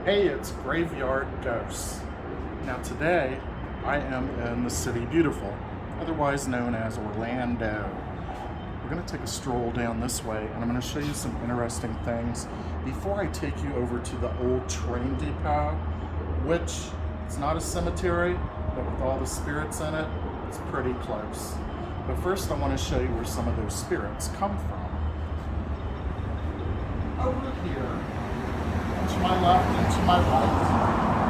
Hey, it's Graveyard Ghosts. Now today, I am in the City Beautiful, otherwise known as Orlando. We're going to take a stroll down this way, and I'm going to show you some interesting things before I take you over to the old train depot, which it's not a cemetery, but with all the spirits in it, it's pretty close. But first, I want to show you where some of those spirits come from. Over here, to my left and to my right,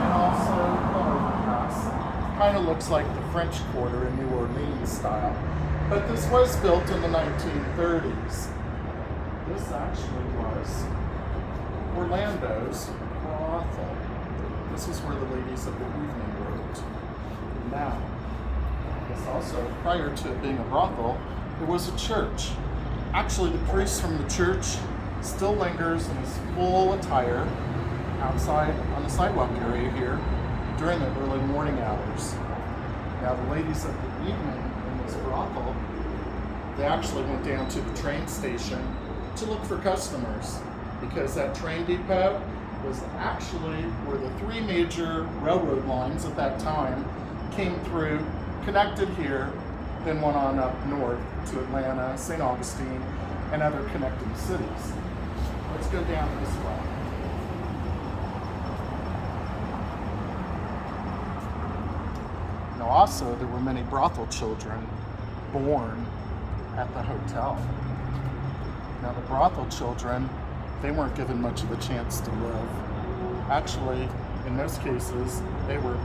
and also the overpass. Kind of looks like the French Quarter in New Orleans style, but this was built in the 1930s. This actually was Orlando's Brothel. This is where the ladies of the evening worked. Now, this also, prior to it being a brothel, it was a church. Actually, the priest from the church still lingers in his full attire outside on the sidewalk area here during the early morning hours. Now the ladies of the evening in this brothel, they actually went down to the train station to look for customers, because that train depot was actually where the three major railroad lines at that time came through, connected here, then went on up north to Atlanta, St. Augustine, and other connecting cities. Let's go down this way. Now also, there were many brothel children born at the hotel. Now the brothel children, they weren't given much of a chance to live. Actually, in most cases, they were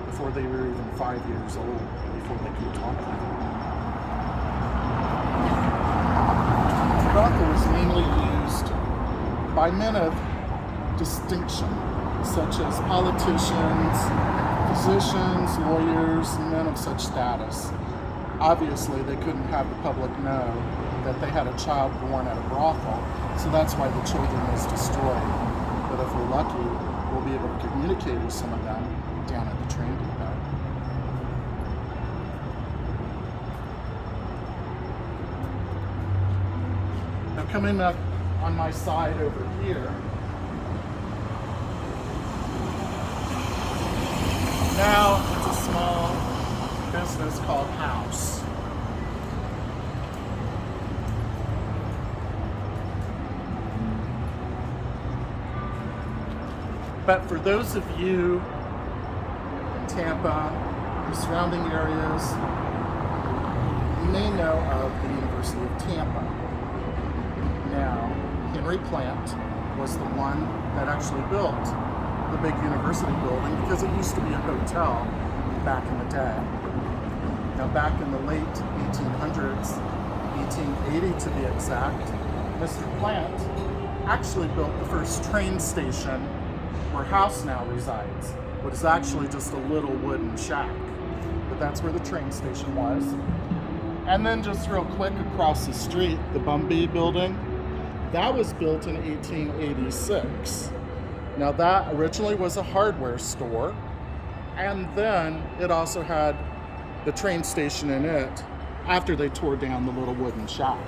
before they were even 5 years old, before they could talk. The brothel was mainly used by men of distinction, such as politicians, physicians, lawyers, men of such status. Obviously, they couldn't have the public know that they had a child born at a brothel, so that's why the children was destroyed. But if we're lucky, we'll be able to communicate with some of them down at the train depot. Now coming up on my side over here, now it's a small business called House. But for those of you in Tampa, the surrounding areas, you may know of the University of Tampa. Now, Henry Plant was the one that actually built the big university building, because it used to be a hotel back in the day. Now back in the late 1800s, 1880 to be exact, Mr. Plant actually built the first train station where House now resides, what is actually just a little wooden shack. But that's where the train station was. And then just real quick across the street, the Bumby building, that was built in 1886. Now that originally was a hardware store, and then it also had the train station in it after they tore down the little wooden shack.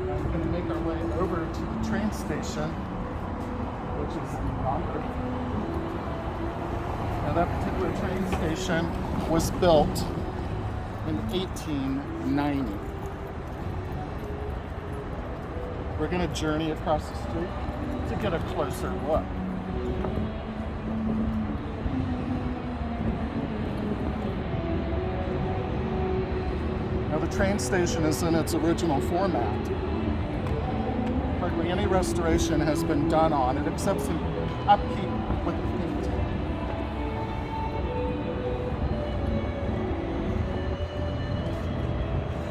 Now we're going to make our way over to the train station, which is in Concord. Now that particular train station was built in 1890. We're going to journey across the street to get a closer look. Now the train station is in its original format. Hardly any restoration has been done on it except some upkeep with the painting.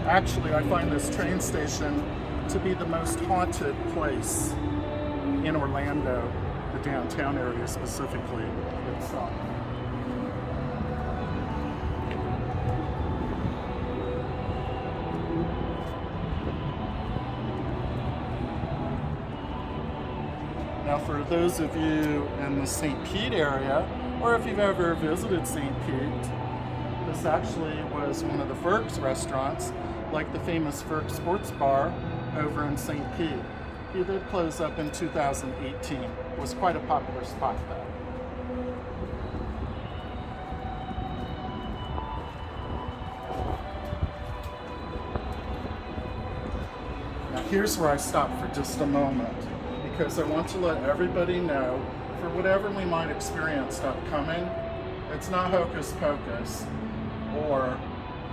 Actually, I find this train station to be the most haunted place in Orlando, the downtown area specifically itself. Now for those of you in the St. Pete area, or if you've ever visited St. Pete, This actually was one of the Ferg's restaurants, like the famous Ferg Sports Bar over in St. Pete. He did close up in 2018. It was quite a popular spot though. Now here's where I stop for just a moment, because I want to let everybody know, for whatever we might experience upcoming, it's not hocus pocus or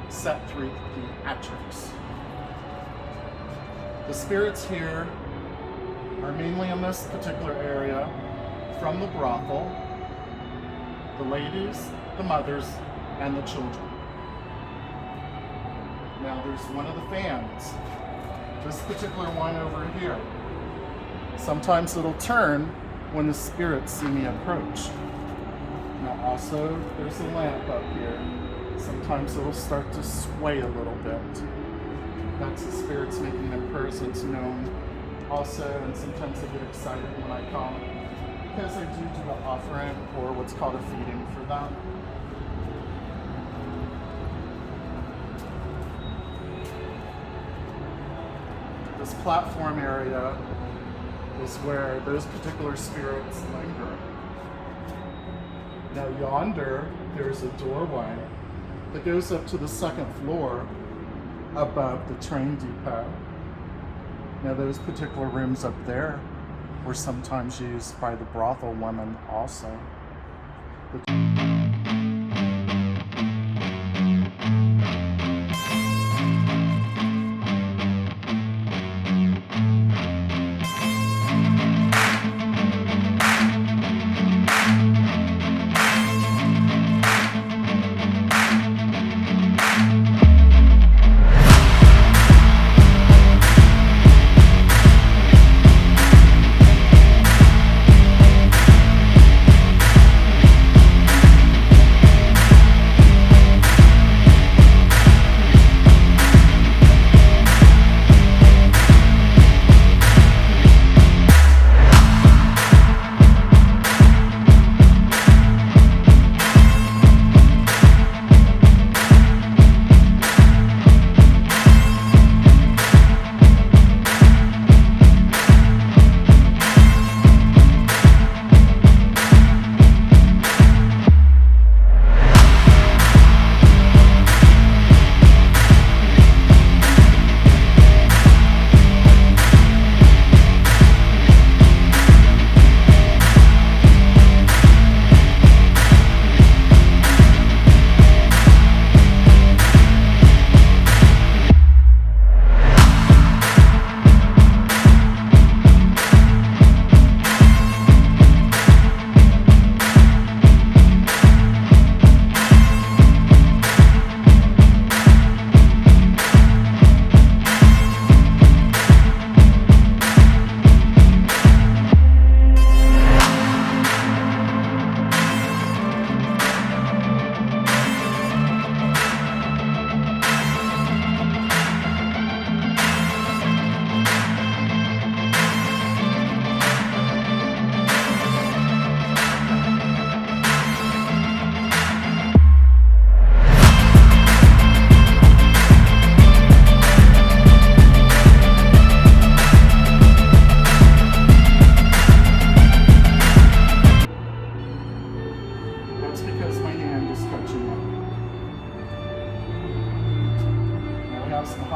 set theatrics. The spirits here are mainly in this particular area from the brothel, the ladies, the mothers, and the children. Now there's one of the fans, this particular one over here. Sometimes it'll turn when the spirits see me approach. Now also, there's a lamp up here. Sometimes it'll start to sway a little bit. That's the spirits making their presence known. Also, and sometimes they get excited when I come, because I do an offering or what's called a feeding for them. This platform area is where those particular spirits linger. Now yonder, there's a doorway that goes up to the second floor above the train depot. Now those particular rooms up there were sometimes used by the brothel women also.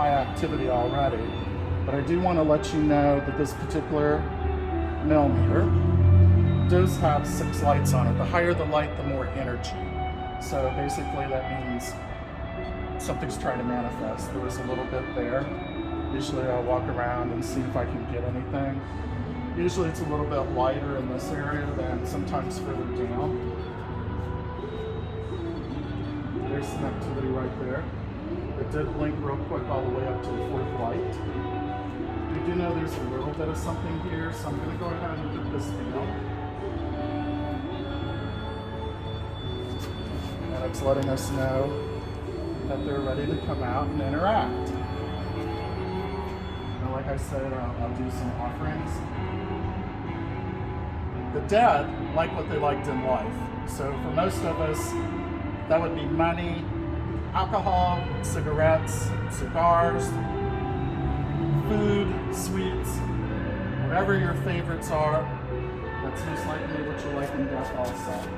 Activity already, but I do want to let you know that this particular millimeter does have 6 lights on it. The higher the light, the more energy. So basically that means something's trying to manifest. There was a little bit there. Usually I'll walk around and see if I can get anything. Usually it's a little bit lighter in this area than sometimes further down. There's some activity right there. It did blink real quick all the way up to the 4th light. You do know there's a little bit of something here, so I'm going to go ahead and put this down. And it's letting us know that they're ready to come out and interact. Now, like I said, I'll do some offerings. The dead like what they liked in life. So for most of us, that would be money, alcohol, cigarettes, cigars, food, sweets, whatever your favorites are, that's most likely what you like in death also.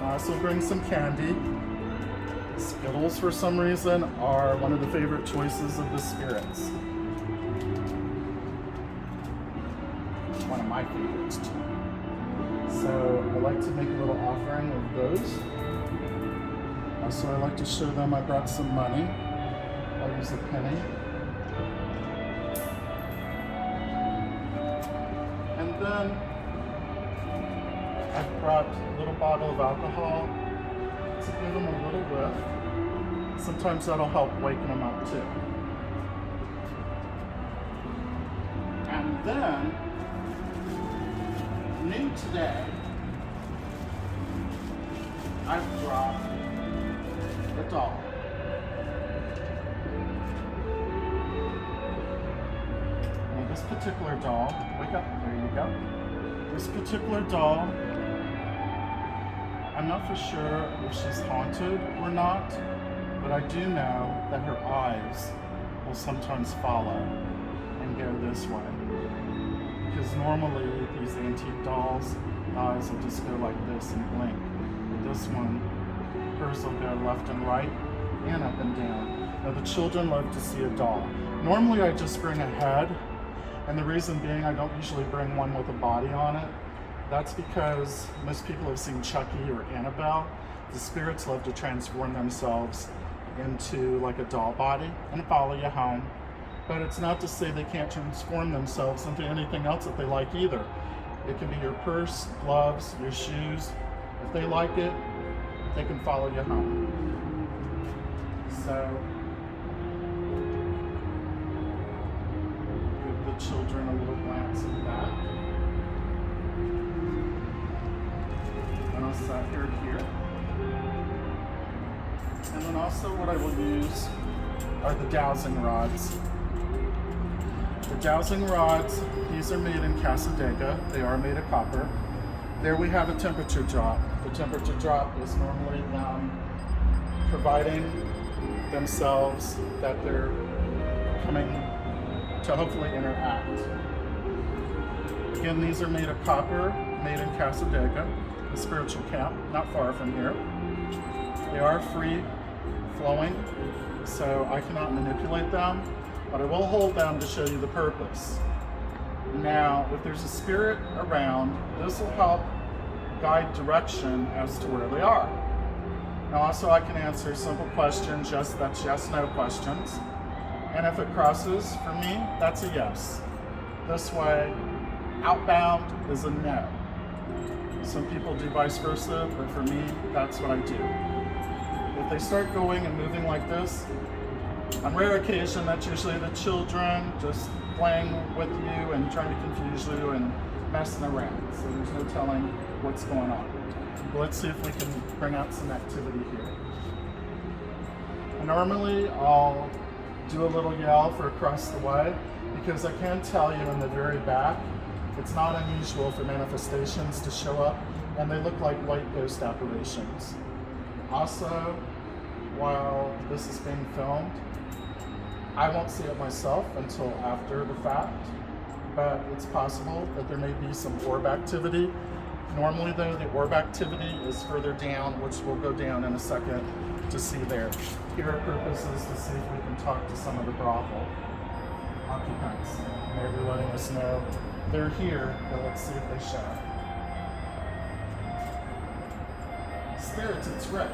I also bring some candy. Skittles, for some reason, are one of the favorite choices of the spirits. One of my favorites too. So I like to make a little offering of those. Also, I like to show them I brought some money. I'll use a penny. And then I've brought a little bottle of alcohol to give them a little whiff. Sometimes that'll help waken them up too. And then, new today, I've brought a doll. Now this particular doll, wake up, there you go. This particular doll, I'm not for sure if she's haunted or not, but I do know that her eyes will sometimes follow and go this way. Because normally these antique dolls, eyes will just go like this and blink. But this one, hers will go left and right and up and down. Now the children love to see a doll. Normally I just bring a head, and the reason being I don't usually bring one with a body on it. That's because most people have seen Chucky or Annabelle. The spirits love to transform themselves into like a doll body and follow you home. But it's not to say they can't transform themselves into anything else that they like either. It can be your purse, gloves, your shoes. If they like it, they can follow you home. So, give the children a little glance at that. And I'll set her here. And then also what I will use are the dowsing rods. The dowsing rods, these are made in Casadega. They are made of copper. There we have a temperature drop. The temperature drop is normally them providing themselves that they're coming to hopefully interact. Again, these are made of copper, made in Casadega, a spiritual camp, not far from here. They are free flowing, so I cannot manipulate them, but I will hold them to show you the purpose. Now, if there's a spirit around, this will help guide direction as to where they are. Now also I can answer simple questions, that's yes/no questions. And if it crosses for me, that's a yes. This way, outbound is a no. Some people do vice versa, but for me, that's what I do. If they start going and moving like this, on rare occasion, that's usually the children just playing with you and trying to confuse you and messing around. So there's no telling what's going on. But let's see if we can bring out some activity here. And normally I'll do a little yell for across the way, because I can tell you in the very back, it's not unusual for manifestations to show up, and they look like white ghost apparitions. Also, while this is being filmed, I won't see it myself until after the fact, but it's possible that there may be some orb activity. Normally though, the orb activity is further down, which we'll go down in a second to see there. Here our purpose is to see if we can talk to some of the brothel occupants. They're letting us know they're here, but let's see if they show. Spirits, it's Rick.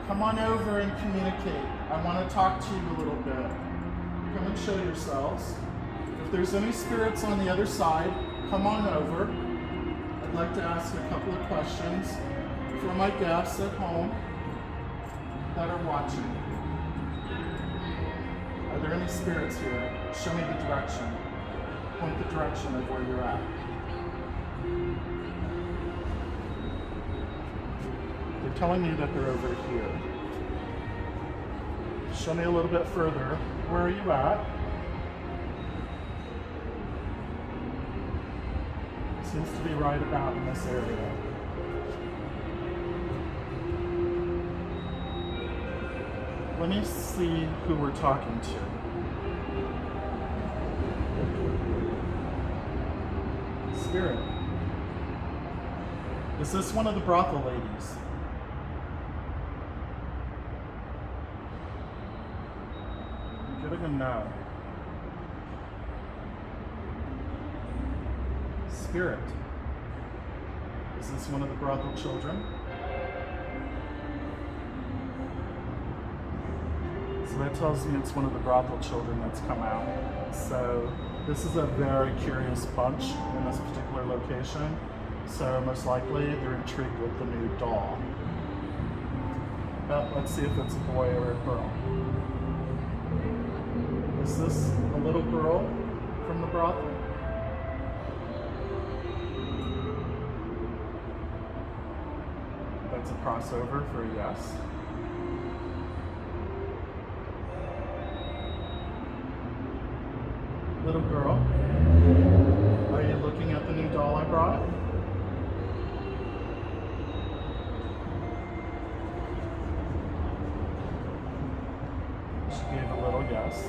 Come on over and communicate. I want to talk to you a little bit. Come and show yourselves. If there's any spirits on the other side, come on over. I'd like to ask a couple of questions for my guests at home that are watching. Are there any spirits here? Show me the direction. Point the direction of where you're at. They're telling me that they're over here. Show me a little bit further. Where are you at? Seems to be right about in this area. Let me see who we're talking to. Spirit. Is this one of the brothel ladies? I'm getting a no. Spirit. Is this one of the brothel children? So that tells me it's one of the brothel children that's come out. So this is a very curious bunch in this particular location. So most likely they're intrigued with the new doll. But let's see if it's a boy or a girl. Is this a little girl from the brothel? That's a crossover for a yes. Little girl, are you looking at the new doll I brought? She gave a little yes.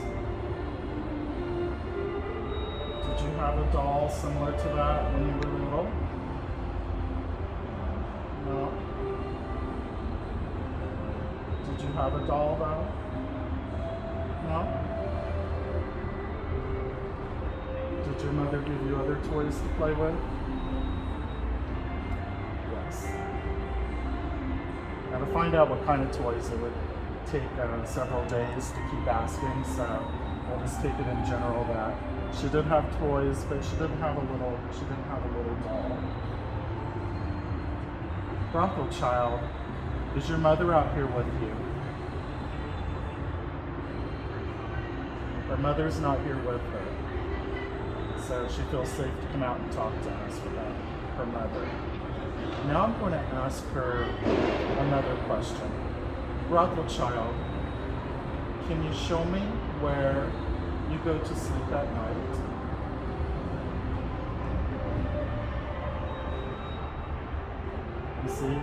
Did you have a doll similar to that when you were little? No. Did you have a doll though? No? Did your mother give you other toys to play with? Yes. Now to find out what kind of toys, it would take several days to keep asking, so I'll just take it in general that she did have toys, but she didn't have a little doll. Brothel child, is your mother out here with you? Her mother's not here with her. So she feels safe to come out and talk to us without her mother. Now I'm going to ask her another question. Brothel child, can you show me where you go to sleep at night? You see,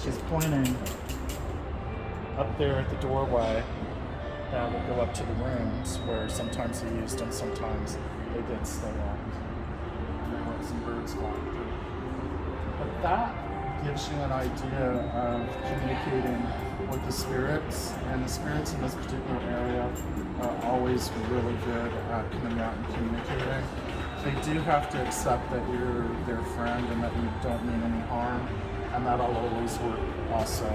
she's pointing up there at the doorway that would go up to the rooms where sometimes they used and sometimes they did stay at. And there were some birds flying through. But that gives you an idea of communicating with the spirits, and the spirits in this particular area are always really good at coming out and communicating. They do have to accept that you're their friend and that you don't mean any harm, and that'll always work also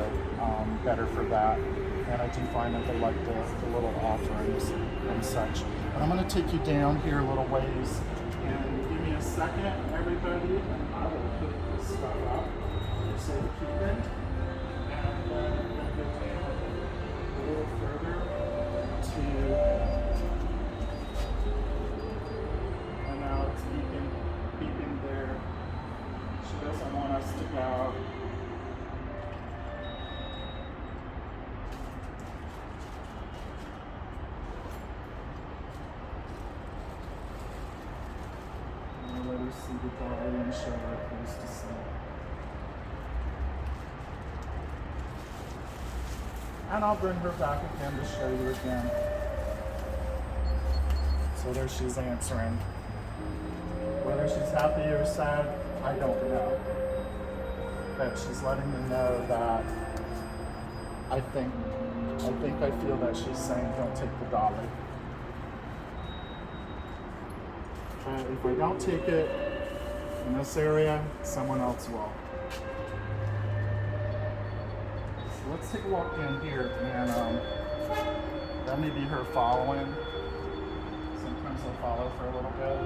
better for that. And I do find that they like the little offerings and such. And I'm going to take you down here a little ways, and give me a second, everybody, and I will put this stuff up for safekeeping. And I'm going to go down a little further to, and now it's beeping there. She doesn't want us to go. See the dolly and show her place to sleep. And I'll bring her back again to show you again. So there she's answering. Whether she's happy or sad, I don't know. But she's letting me know that I feel that she's saying don't take the dolly. If I don't take it in this area, someone else will. So let's take a walk in here, and that may be her following. Sometimes they'll follow for a little bit.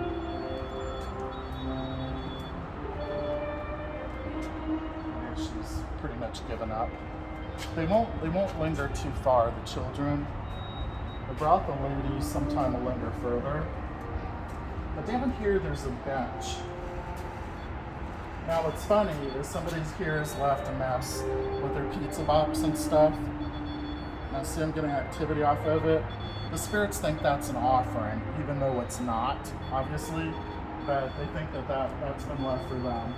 And she's pretty much given up. They won't linger too far, the children. The brothel ladies sometime will linger further. But down here, there's a bench. Now, what's funny is somebody here has left a mess with their pizza box and stuff. And I see them getting activity off of it. The spirits think that's an offering, even though it's not, obviously. But they think that's been left for them.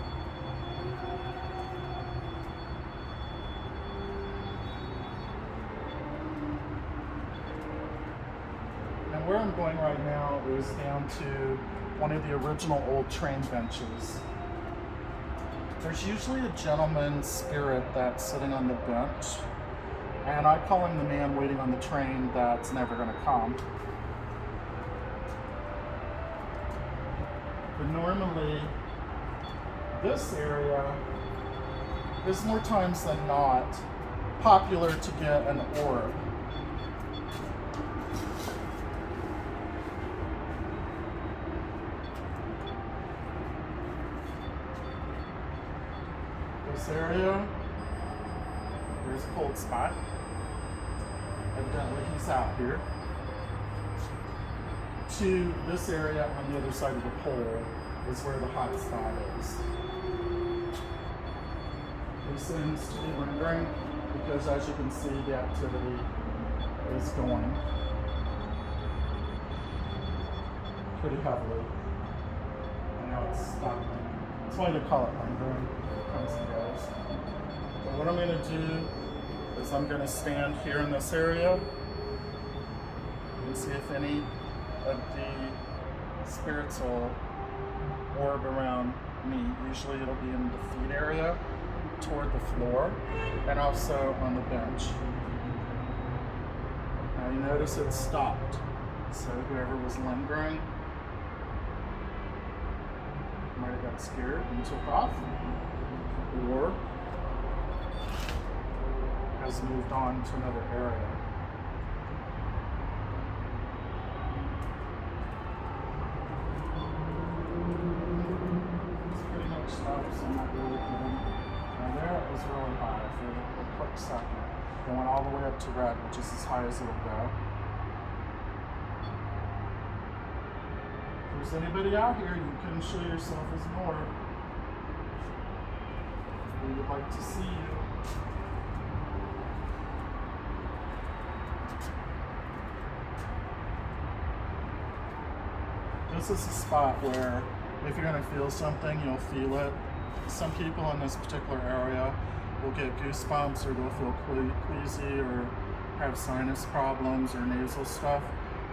where I'm going right now is down to one of the original old train benches. There's usually a gentleman spirit that's sitting on the bench, and I call him the man waiting on the train that's never going to come. But normally, this area is more times than not popular to get an orb. This area, there's a cold spot. Evidently he's out here. To this area on the other side of the pole is where the hot spot is. This seems to be lingering because, as you can see, the activity is going pretty heavily. And now it's stopping. That's why they call it lingering. It comes and goes. But what I'm going to do is I'm going to stand here in this area and see if any of the spirits will orb around me. Usually it'll be in the feet area toward the floor and also on the bench. Now you notice it stopped. So whoever was lingering might have got scared and took off, or has moved on to another area. It's pretty much stopped, so I'm not really kidding. Now there it was really high for a quick second. It went all the way up to red, which is as high as it'll go. If there's anybody out here, you can show yourself as an orb. We would like to see you. This is a spot where if you're going to feel something, you'll feel it. Some people in this particular area will get goosebumps, or they'll feel queasy, or have sinus problems or nasal stuff.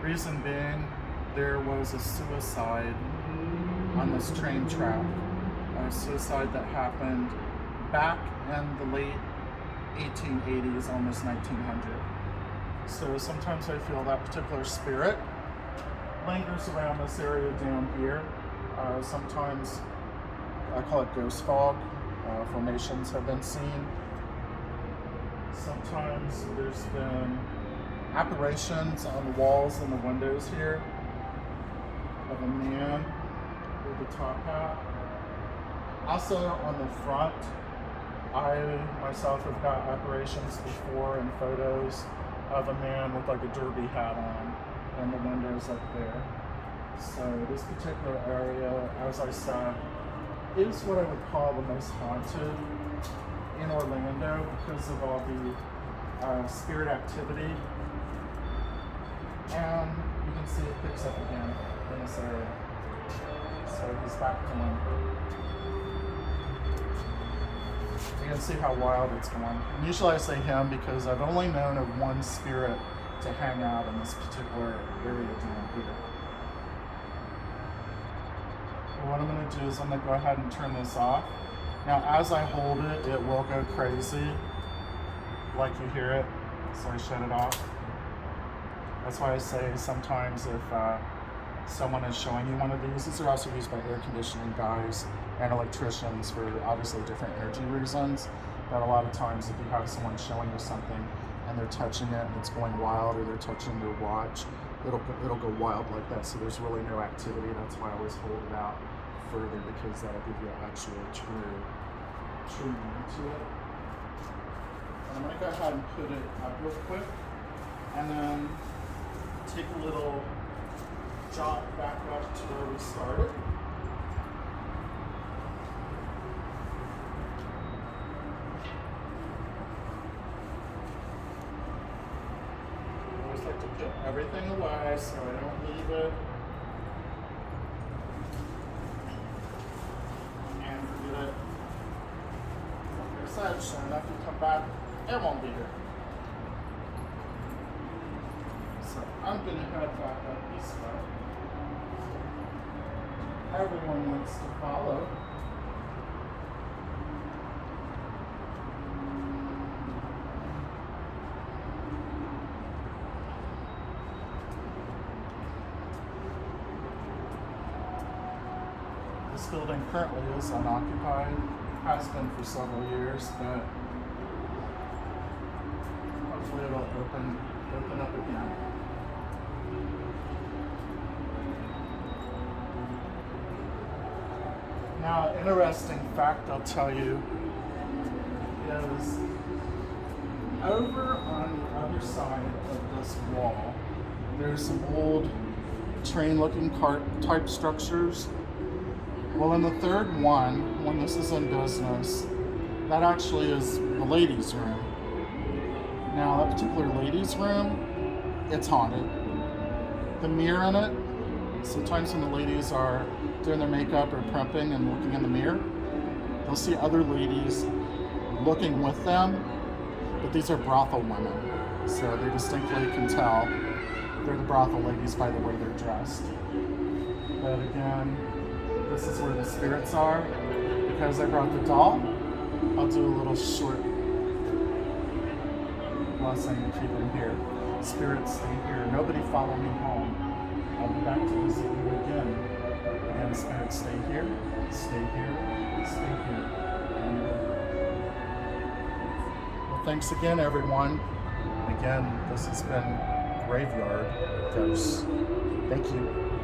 Reason being, there was a suicide on this train track. A suicide that happened back in the late 1880s, almost 1900. So sometimes I feel that particular spirit lingers around this area down here. Sometimes I call it ghost fog. Formations have been seen. Sometimes there's been apparitions on the walls and the windows here of a man with a top hat. Also on the front, I myself have got apparitions before in photos of a man with like a derby hat on and the windows up there. So this particular area, as I said, is what I would call the most haunted in Orlando because of all the spirit activity. And you can see it picks up again in this area. So he's back to linger. You can see how wild it's going. And usually I say him because I've only known of one spirit to hang out in this particular area down here. Well, what I'm going to do is I'm going to go ahead and turn this off. Now as I hold it, it will go crazy, like you hear it, so I shut it off. That's why I say sometimes if someone is showing you one of these are also used by air conditioning guys and electricians for obviously different energy reasons, but a lot of times if you have someone showing you something and they're touching it and it's going wild, or they're touching their watch, it'll go wild like that. So there's really no activity. That's why I always hold it out further, because that'll give you actually a true meaning to it. And I'm gonna go ahead and put it up real quick, and then take a little jog back up to where we started. I always like to put everything away so I don't leave it and forget it. Like I said, sure enough, you come back, it won't be here. So So I'm going to head back up this way. Everyone wants to follow. This building currently is unoccupied, has been for several years, but hopefully it'll open up again. Now, an interesting fact I'll tell you is over on the other side of this wall, there's some old train-looking cart type structures. Well, in the third one, when this is in business, that actually is the ladies' room. Now, that particular ladies' room, it's haunted. The mirror in it, sometimes when the ladies are doing their makeup or prepping and looking in the mirror, they'll see other ladies looking with them, but these are brothel women, so they distinctly can tell they're the brothel ladies by the way they're dressed. But again, this is where the spirits are. Because I brought the doll, I'll do a little short blessing to keep them here. Spirits, stay here. Nobody follow me home. I'll be back to visit you again. Again, spirits, stay here, stay here, stay here. Well, thanks again, everyone. Again, this has been Graveyard Ghosts. Thank you.